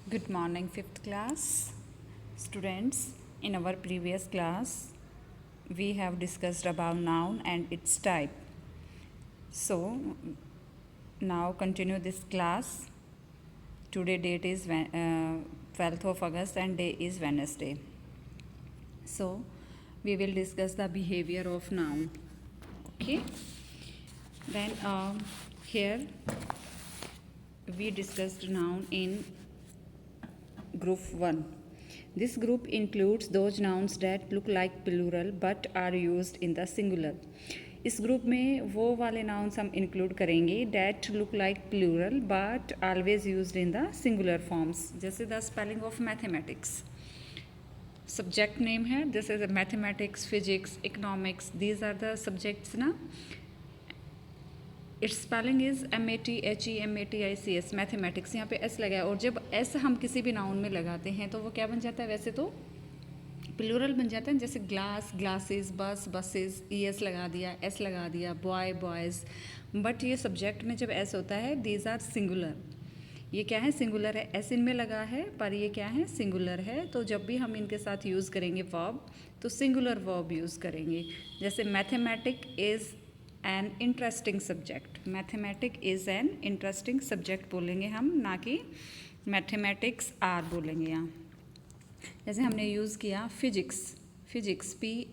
Good morning, fifth class students. In our previous class, we have discussed about noun and its type. So, now continue this class. Today date is 12th of August and day is Wednesday. So, we will discuss the behavior of noun. Okay. Then here we discussed noun in group 1. This group includes those nouns that look like plural but are used in the singular. इस group में वो वाले nouns हम include करेंगे that look like plural but always used in the singular forms. जैसे the spelling of mathematics. Subject name है this is mathematics, physics, economics. These are the subjects ना. It's spelling is MATHEMATICS mathematics. यहाँ पे S लगा है और जब S हम किसी भी नाउन में लगाते हैं तो वो क्या बन जाता है? वैसे तो प्लूरल बन जाता है. जैसे ग्लास, ग्लासेस, बस, बसेस. ES लगा दिया, S लगा दिया, बॉय, बॉयज़. बट ये सब्जेक्ट में जब S होता है दीज आर सिंगुलर. ये क्या है? सिंगुलर है. S इनमें लगा है पर ये क्या है? सिंगुलर है. तो जब भी हम इनके साथ यूज़ करेंगे वर्ब तो सिंगुलर वर्ब यूज़ करेंगे. जैसे mathematic is an interesting subject. Mathematic is an interesting subject बोलेंगे हम, ना कि मैथमेटिक्स आर बोलेंगे यहाँ. जैसे हमने यूज़ किया physics. Physics PHYSICS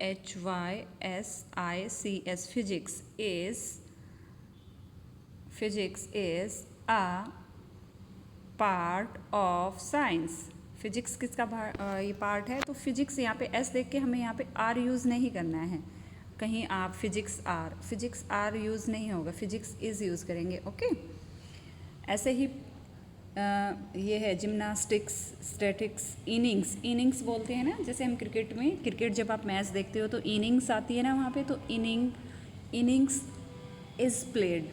physics is a part of science. Physics किसका ये पार्ट है? तो फिजिक्स यहाँ पे S देख के हमें यहाँ पे R यूज़ नहीं करना है. कहीं आप फिजिक्स आर यूज़ नहीं होगा, फिजिक्स इज़ यूज़ करेंगे. ओके. ऐसे ही ये है जिम्नास्टिक्स, स्टैटिक्स, इनिंग्स बोलते हैं ना. जैसे हम क्रिकेट जब आप मैच देखते हो तो इनिंग्स आती है ना वहाँ पे. तो इनिंग्स इज़ प्लेड,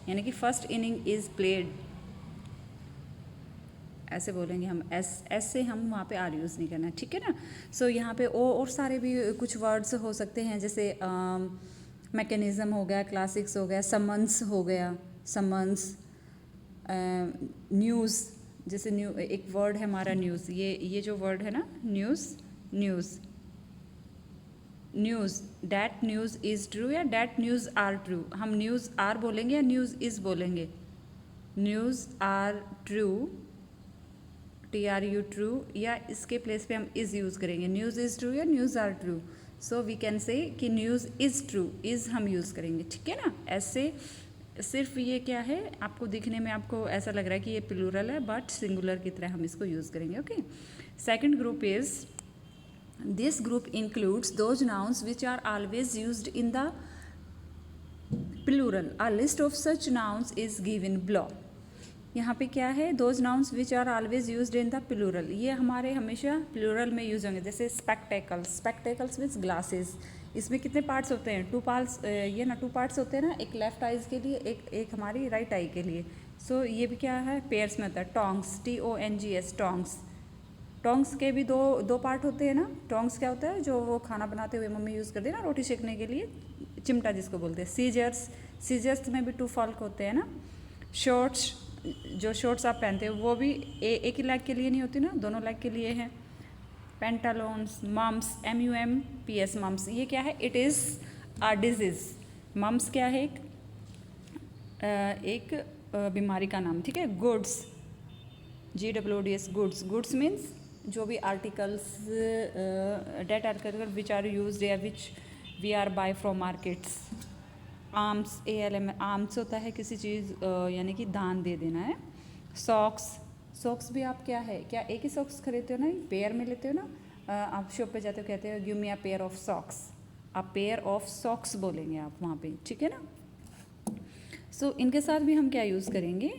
यानी कि फर्स्ट इनिंग इज़ प्लेड ऐसे बोलेंगे हम. एस से हम वहाँ पे आर यूज़ नहीं करना. ठीक है ना. सो यहाँ पे और सारे भी कुछ वर्ड्स हो सकते हैं. जैसे मैकेनिज़्म हो गया, क्लासिक्स हो गया, समन्स हो गया, समन्स. न्यूज़. जैसे एक वर्ड है हमारा न्यूज़. ये जो वर्ड है ना news. That news is true या डैट न्यूज़ आर ट्रू. हम न्यूज़ आर बोलेंगे या न्यूज़ इज़ बोलेंगे? News are true, TRU true, या इसके प्लेस पे हम इज़ यूज़ करेंगे. न्यूज़ इज़ ट्रू या news are true. So we can say कि न्यूज़ इज़ ट्रू. इज़ हम यूज़ करेंगे. ठीक है ना. ऐसे सिर्फ ये क्या है, आपको दिखने में आपको ऐसा लग रहा है कि ये प्लूरल है बट सिंगुलर की तरह हम इसको यूज़ करेंगे. Okay. Second group is this group includes those nouns which are always used in the plural. A list of such nouns is given below. यहाँ पे क्या है? Those nouns which are always used in the plural. ये हमारे हमेशा plural में use होंगे. जैसे स्पेक्टेकल्स मीन्स ग्लासेस. इसमें कितने पार्ट्स होते हैं? 2 पार्ट्स. ये ना 2 पार्ट्स होते हैं ना. एक लेफ्ट आइज के लिए, एक हमारी राइट आई के लिए. सो ये भी क्या है? पेयर्स में होता है. टोंग्स, TONGS टोंग्स के भी दो पार्ट होते हैं ना. टोंग्स क्या होता है? जो वो खाना बनाते हुए मम्मी यूज़ करती है ना रोटी सेकने के लिए, चिमटा जिसको बोलते हैं. सीजर्स में भी 2 फॉल्क होते हैं ना. शॉर्ट्स, जो शॉर्ट्स आप पहनते हो वो भी एक ही लेग के लिए नहीं होती ना, दोनों लेग के लिए है. पेंटालोन्स. Mums, MUMPS mums. ये क्या है? It is a disease. Mums क्या है? एक बीमारी का नाम. ठीक है. गुड्स, GWOODS गुड्स मीन्स जो भी articles, that article which are used या which we are buy from markets. Arms, ALM arms होता है किसी चीज़ यानी कि दान दे देना है. सॉक्स भी आप क्या है? क्या एक ही सॉक्स खरीदते हो ना? पेयर में लेते हो ना. आप शॉप पे जाते हो, कहते हो give me a pair of socks. A pair of socks बोलेंगे आप वहाँ पे. ठीक है ना. सो इनके साथ भी हम क्या यूज़ करेंगे?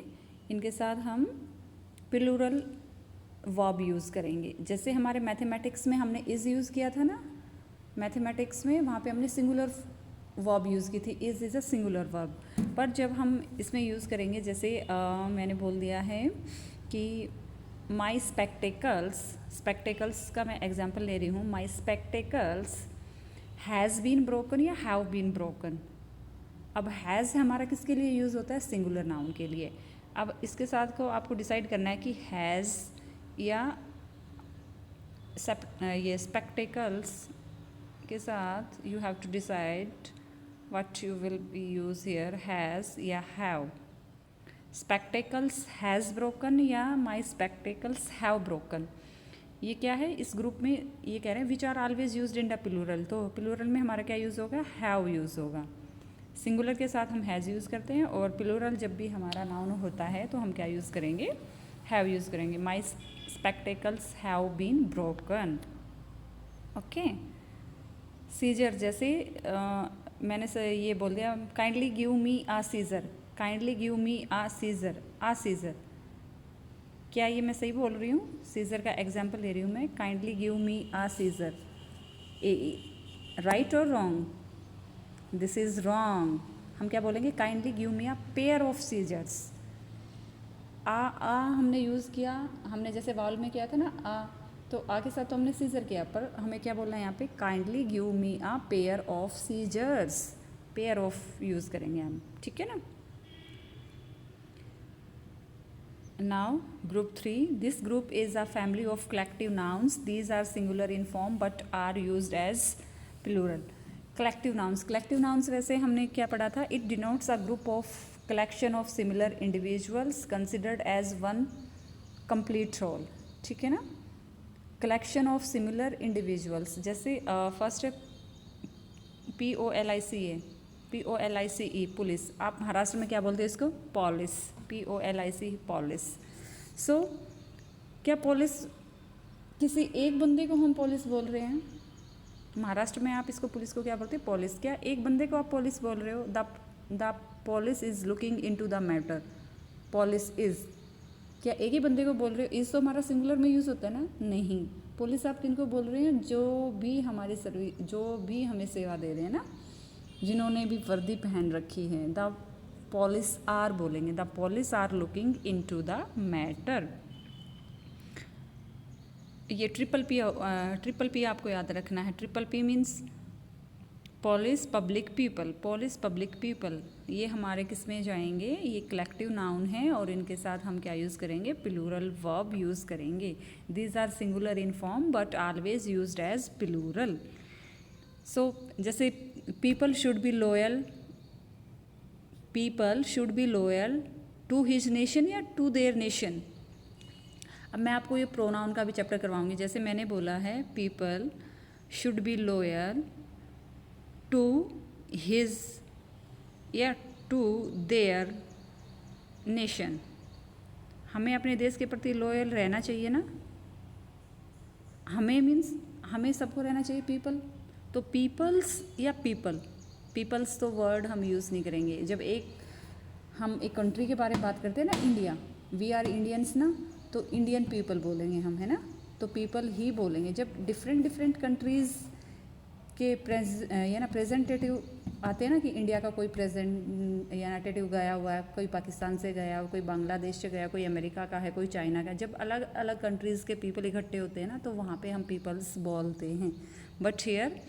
इनके साथ हम प्लूरल वर्ब यूज़ करेंगे. जैसे हमारे मैथमेटिक्स में हमने इज़ यूज़ किया था ना. मैथमेटिक्स में वहाँ पे हमने सिंगुलर वर्ब यूज़ की थी. Is a singular verb. पर जब हम इसमें यूज़ करेंगे, जैसे मैंने बोल दिया है कि माई स्पेक्टेकल्स का मैं एग्जांपल ले रही हूँ. माई स्पेक्टेकल्स हैज़ बीन ब्रोकन या हैव बीन ब्रोकन. अब हैज़ हमारा किसके लिए यूज़ होता है? सिंगुलर नाउन के लिए. अब इसके साथ को आपको डिसाइड करना है कि हैज़ या ये स्पेक्टिकल्स के साथ you have to decide what you will be use here, has या हैव. स्पेक्टिकल्स हैज़ ब्रोकन या माई स्पेक्टिकल्स हैव ब्रोकन. ये क्या है इस ग्रुप में, ये कह रहे हैं which are always use in the plural. तो प्लूरल में हमारा क्या यूज़ होगा, हैव यूज़ होगा. सिंगुलर के साथ हम हैज़ यूज़ करते हैं और प्लूरल जब भी हमारा नाउन होता है तो हम क्या यूज़ करेंगे, हैव यूज़ करेंगे. My spectacles have been broken. Okay. Scissor जैसे मैंने से ये बोल दिया, kindly give me a scissor. Kindly give me a scissor. A scissor, क्या ये मैं सही बोल रही हूँ? सीजर का एग्जाम्पल ले रही हूँ मैं. Kindly give me a scissor. Right और रॉन्ग? This is wrong. हम क्या बोलेंगे, kindly give me a pair of scissors. आ हमने यूज़ किया, हमने जैसे वाल में किया था ना आ, तो आ के साथ तो हमने सीजर किया, पर हमें क्या बोलना है यहाँ पे, kindly give me a pair of scissors. Pair of use करेंगे हम, ठीक है ना. Now group 3, this group is a family of collective nouns. These are singular in form but are used as plural. Collective nouns वैसे हमने क्या पढ़ा था, it denotes a group of collection of similar individuals considered as one complete whole. ठीक है ना. collection of similar individuals, जैसे first है POLICE पुलिस. आप महाराष्ट्र में क्या बोलते हैं इसको, पॉलिस. POLIC polish. सो क्या पुलिस, किसी एक बंदे को हम पुलिस बोल रहे हैं. महाराष्ट्र में आप इसको पुलिस को क्या बोलते हैं, पुलिस. क्या एक बंदे को आप पुलिस बोल रहे हो, the police is looking into the matter. Police is, क्या एक ही बंदे को बोल रहे हो. इज़ तो हमारा सिंगुलर में यूज़ होता है ना. नहीं, पुलिस आप किनको बोल रहे हैं, जो भी हमारी सर्विस, जो भी हमें सेवा दे रहे हैं ना, जिन्होंने भी वर्दी पहन रखी है. द पुलिस आर बोलेंगे, the police are looking into the matter. ये ट्रिपल पी आपको याद रखना है. Triple P means police public people. Police public people, ये हमारे किस में जाएंगे, ये कलेक्टिव नाउन है और इनके साथ हम क्या यूज़ करेंगे, प्लूरल वर्ब यूज़ करेंगे. These are singular in form but always used as plural. So जैसे people should be loyal, people should be loyal to his nation या टू देयर नेशन. अब मैं आपको ये प्रोनाउन का भी चैप्टर करवाऊंगी. जैसे मैंने बोला है people should be loyal to his या टू देयर नेशन. हमें अपने देश के प्रति लॉयल रहना चाहिए ना. हमें मीन्स हमें सबको रहना चाहिए पीपल. तो पीपल्स या पीपल्स तो वर्ड हम यूज़ नहीं करेंगे. जब हम एक कंट्री के बारे में बात करते हैं ना, इंडिया, वी आर इंडियंस ना, तो इंडियन पीपल बोलेंगे हम, है ना. तो पीपल ही बोलेंगे. जब डिफरेंट कंट्रीज़ के प्रेजेंटेटिव आते हैं ना, कि इंडिया का कोई प्रेजेंटेटिव गया हुआ है, कोई पाकिस्तान से गया हुआ, कोई बांग्लादेश से गया, कोई अमेरिका का है, कोई चाइना का. जब अलग अलग कंट्रीज़ के पीपल इकट्ठे होते हैं ना, तो वहाँ पे हम पीपल्स बोलते हैं. बट हियर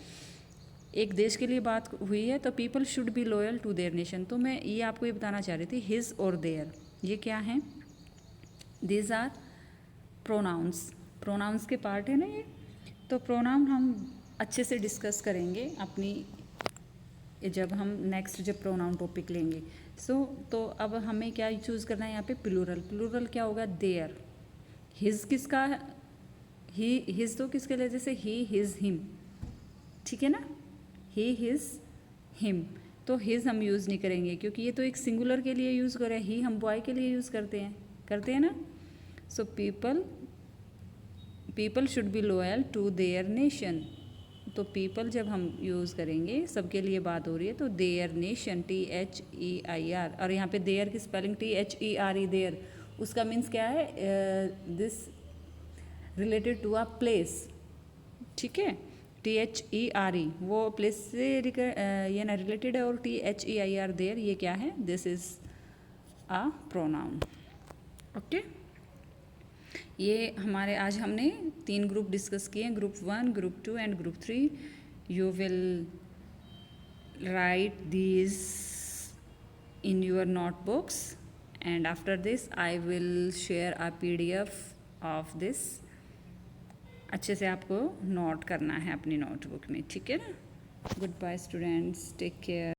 एक देश के लिए बात हुई है, तो people should be loyal to their nation. तो मैं ये आपको ये बताना चाह रही थी, हिज और देयर, ये क्या है, दीज आर प्रोनाउंस के पार्ट है ना ये. तो प्रोनाउन हम अच्छे से डिस्कस करेंगे अपनी, जब हम नेक्स्ट जब प्रोनाउन टॉपिक लेंगे. तो अब हमें क्या चूज़ करना है यहाँ पे, प्लूरल क्या होगा, देयर. हिज किसका, हिज तो किसके लिए, जैसे ही हिज हिम, ठीक है ना, ही हिज हिम. तो हिज हम यूज़ नहीं करेंगे क्योंकि ये तो एक सिंगुलर के लिए यूज़ कर रहे हैं. ही हम बॉय के लिए यूज़ करते हैं ना. So people should be loyal to their nation. तो पीपल जब हम यूज़ करेंगे, सबके लिए बात हो रही है, तो देयर नेशन, THEIR. और यहाँ पे देयर की स्पेलिंग THERE, देयर, उसका मीन्स क्या है, this related to a place. ठीक है, THERE वो प्लेस से ये ना रिलेटेड है, और THEIR देयर ये क्या है, this is a pronoun. Okay. ये हमारे आज हमने 3 ग्रुप डिस्कस किए हैं, group 1, group 2 and group 3. You will write these in your notebooks, and after this I will share a PDF of this अच्छे से आपको नोट करना है अपनी नोटबुक में, ठीक है ना। Good bye students, take care.